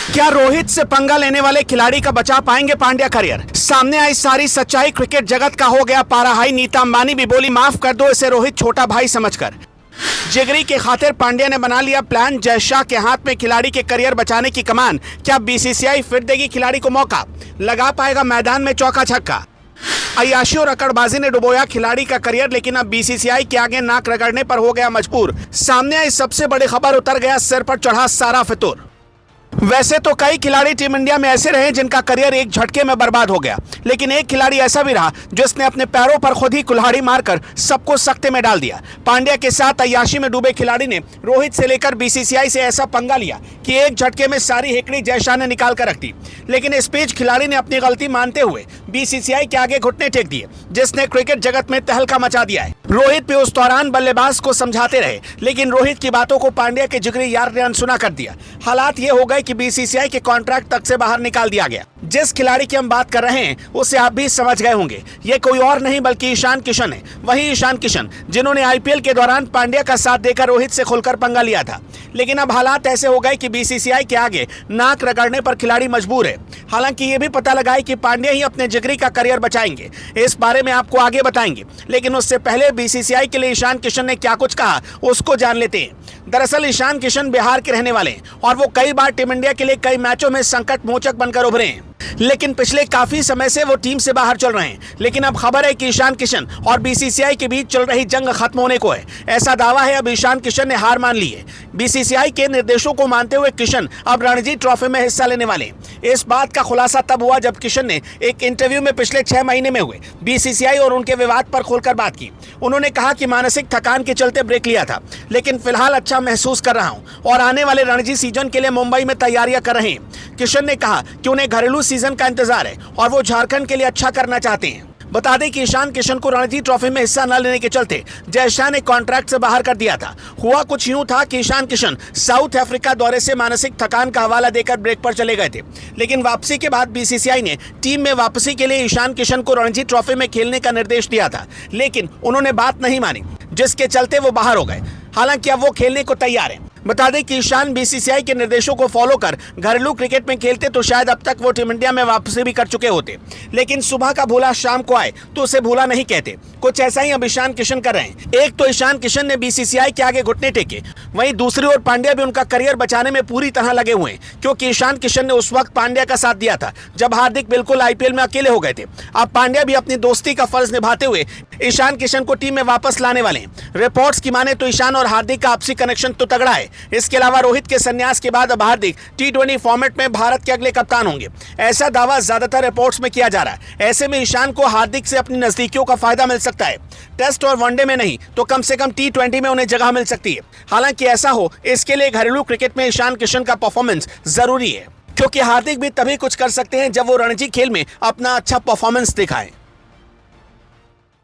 क्या रोहित से पंगा लेने वाले खिलाड़ी का बचा पाएंगे पांड्या करियर? सामने आई सारी सच्चाई, क्रिकेट जगत का हो गया पारा हाई। नीता अंबानी भी बोली माफ कर दो इसे रोहित छोटा भाई समझकर। जिगरी के खातिर पांड्या ने बना लिया प्लान, जय शाह के हाथ में खिलाड़ी के करियर बचाने की कमान। क्या बीसीसीआई फिर देगी खिलाड़ी को मौका? लगा पाएगा मैदान में चौका छक्का? अय्याशी और अकड़बाजी ने डुबोया खिलाड़ी का करियर, लेकिन अब बीसीसीआई के आगे नाक रगड़ने पर हो गया मजबूर। सामने आई सबसे बड़ी खबर, उतर गया सिर पर चढ़ा सारा फितूर। वैसे तो कई खिलाड़ी टीम इंडिया में ऐसे रहे जिनका करियर एक झटके में बर्बाद हो गया, लेकिन एक खिलाड़ी ऐसा भी रहा जिसने अपने पैरों पर खुद ही कुल्हाड़ी मारकर सबको सख्ते में डाल दिया। पांड्या के साथ अय्याशी में डूबे खिलाड़ी ने रोहित से लेकर बीसीसीआई से ऐसा पंगा लिया कि एक झटके में सारी हेकड़ी जय शाह ने निकाल कर रख दी। लेकिन इस बीच खिलाड़ी ने अपनी गलती मानते हुए बीसीसीआई के आगे घुटने टेक दिए, जिसने क्रिकेट जगत में तहलका मचा दिया है। रोहित भी उस दौरान बल्लेबाज को समझाते रहे, लेकिन रोहित की बातों को पांड्या के जिगरी यार ने अनसुना कर दिया। हालात ये हो गए कि बीसीसीआई के कॉन्ट्रैक्ट तक से बाहर निकाल दिया गया। जिस खिलाड़ी की हम बात कर रहे हैं उसे आप भी समझ गए होंगे, ये कोई और नहीं बल्कि ईशान किशन है। वही ईशान किशन जिन्होंने आईपीएल के दौरान पांड्या का साथ देकर रोहित से खुलकर पंगा लिया था। लेकिन अब हालात ऐसे हो गए कि बीसीसीआई के आगे नाक रगड़ने पर खिलाड़ी मजबूर है। हालांकि ये भी पता लगा है कि पांड्या ही अपने जिगरी का करियर बचाएंगे, इस बारे में आपको आगे बताएंगे। लेकिन उससे पहले बीसीसीआई के लिए ईशान किशन ने क्या कुछ कहा उसको जान लेते हैं। दरअसल ईशान किशन बिहार के रहने वाले हैं और वो कई बार टीम इंडिया के लिए कई मैचों में संकट मोचक बनकर उभरे हैं, लेकिन पिछले काफी समय से वो टीम से बाहर चल रहे हैं। लेकिन अब खबर है कि ईशान किशन और बीसीसीआई के बीच चल रही जंग खत्म होने को है। ऐसा दावा है अब ईशान किशन ने हार मान ली है। बीसीसीआई के निर्देशों को मानते हुए किशन अब रणजी ट्रॉफी में हिस्सा लेने वाले हैं। इस बात का खुलासा तब हुआ जब किशन ने एक इंटरव्यू में पिछले 6 महीने में हुए बीसीसीआई और उनके विवाद पर खोलकर बात की। उन्होंने कहा कि मानसिक थकान के चलते ब्रेक लिया था, लेकिन फिलहाल अच्छा महसूस कर रहा हूं और आने वाले रणजी सीजन के लिए मुंबई में तैयारियां कर रहे हैं। किशन ने कहा कि उन्हें घरेलू सीजन का इंतजार है और वो झारखंड के लिए अच्छा करना चाहते हैं। बता दें कि ईशान किशन को रणजी ट्रॉफी में हिस्सा न लेने के चलते जय शाह ने कॉन्ट्रैक्ट से बाहर कर दिया था। हुआ कुछ यूं था कि ईशान किशन साउथ अफ्रीका दौरे से मानसिक थकान का हवाला देकर ब्रेक पर चले गए थे, लेकिन वापसी के बाद बीसीसीआई ने टीम में वापसी के लिए ईशान किशन को रणजी ट्रॉफी में खेलने का निर्देश दिया था, लेकिन उन्होंने बात नहीं मानी, जिसके चलते वो बाहर हो गए। हालांकि अब वो खेलने को तैयार है। बता दें कि ईशान बीसीसीआई के निर्देशों को फॉलो कर घरेलू क्रिकेट में खेलते तो शायद अब तक वो टीम इंडिया में वापसी भी कर चुके होते, लेकिन सुबह का भूला शाम को आए तो उसे भूला नहीं कहते। कुछ ऐसा ही अब ईशान किशन कर रहे हैं। एक तो ईशान किशन ने बीसीसीआई के आगे घुटने टेके, वहीं दूसरी ओर पांड्या भी उनका करियर बचाने में पूरी तरह लगे हुए हैं, क्योंकि ईशान किशन ने उस वक्त पांड्या का साथ दिया था जब हार्दिक बिल्कुल आईपीएल में अकेले हो गए थे। अब पांड्या भी अपनी दोस्ती का फर्ज निभाते हुए ईशान किशन को टीम में वापस लाने वाले हैं। रिपोर्ट्स की माने तो ईशान और हार्दिक का आपसी कनेक्शन तो तगड़ा है। इसके अलावा रोहित के संन्यास के बाद अब हार्दिक टी20 फॉर्मेट में भारत के अगले कप्तान होंगे, ऐसा दावा ज्यादातर रिपोर्ट्स में किया जा रहा है। ऐसे में ईशान को हार्दिक से अपनी नजदीकियों का फायदा मिल सकता है। टेस्ट और वनडे में नहीं तो कम से कम टी20 में उन्हें जगह मिल सकती है। हालांकि ऐसा हो इसके लिए घरेलू क्रिकेट में ईशान किशन का परफॉर्मेंस जरूरी है, क्योंकि हार्दिक भी तभी कुछ कर सकते हैं जब वो रणजी खेल में अपना अच्छा परफॉर्मेंस दिखाएं।